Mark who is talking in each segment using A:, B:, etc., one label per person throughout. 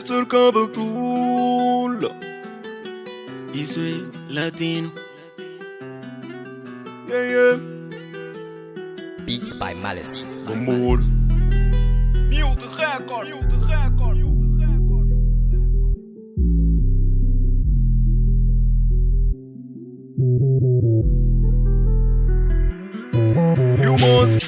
A: Mr. Cabatula. Isso é latino. Yeah, yeah.
B: Beats by Malice.
A: Amor.
C: Mute record.
A: E o moço,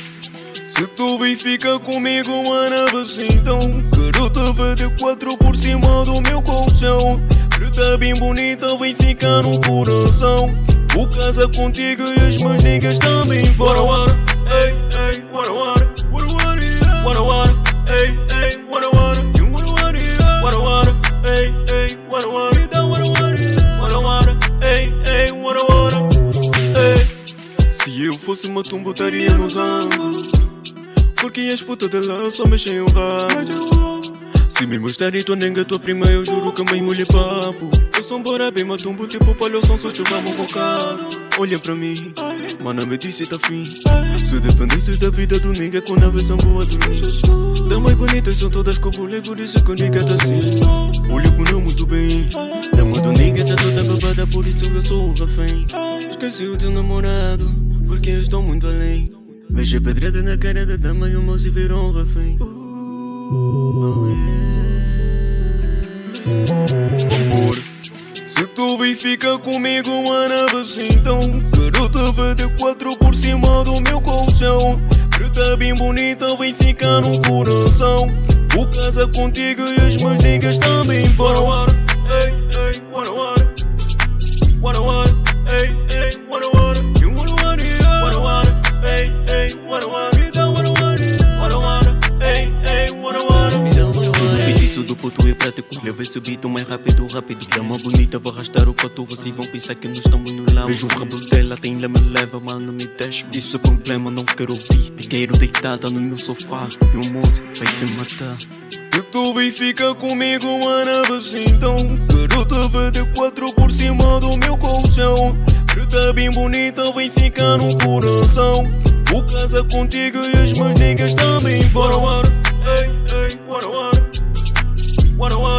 A: se tu vem fica comigo, mano, assim então quero te ver de quatro por cima do meu colchão. Preta bem bonita, vem ficar no coração. Vou casar contigo e as minhas niggas também. Wara wara, ei, ei, wara wara, wara wara, yeah. Wara wara, ei, ei, wara wara, you wara wara, yeah. Wara wara, ei, ei, wara wara, então wara wara, yeah. Wara wara, ei, ei, wara wara, ei. Se eu fosse uma tumba, estaria nos ângulos, porque as putas dela só mexem o rabo. Se me mostrarem tua nega, tua prima, eu juro que mesmo lhe papo. Eu sou embora bem matumbo, tipo palhação, só chuvamos um bocado. Olha pra mim, mano, me disse tá fim. Se dependesse da vida do nega, quando a versão boa do mim. Das mais bonitas são todas com bolê, por isso que o nega tá assim. Olha com não muito bem. A mãe do nega tá toda babada, por isso eu sou o refém. Esqueci o teu namorado, porque eu estou muito além. Mexer pedrada na cara da dama e o moço virou um refém. Amor, se tu vem fica comigo, mano, assim então quero te ver de quatro por cima do meu colchão. Preta bem bonita, vem ficar no coração. Vou casar contigo e as minhas niggas também. Wara wara, ei, ei, wara wara, wara wara, ei, ei, wara wara, you wara wara, yeah. Wara wara, ei, ei, wara wara, então wara wara, yeah. Wara wara, ei, ei, wara wara, então wara wara. O feitiço do puto é prático, leva esse beat mais rápido. Dama bonita, vou arrastar o pato, vocês vão pensar que nós estamos no lado. Vejo o rabo dela, tem lema leva, mano, me deixa. Isso é problema, não quero ouvir. Quero deitada no meu sofá, e o moço vai te matar. E tu vem fica comigo, mano, assim então quero te ver de quatro por cima do meu colchão. Preta bem bonita, vem ficar no coração. Vou casar contigo e as minhas niggas também. Wara wara, ei, ei, wara wara, wara wara.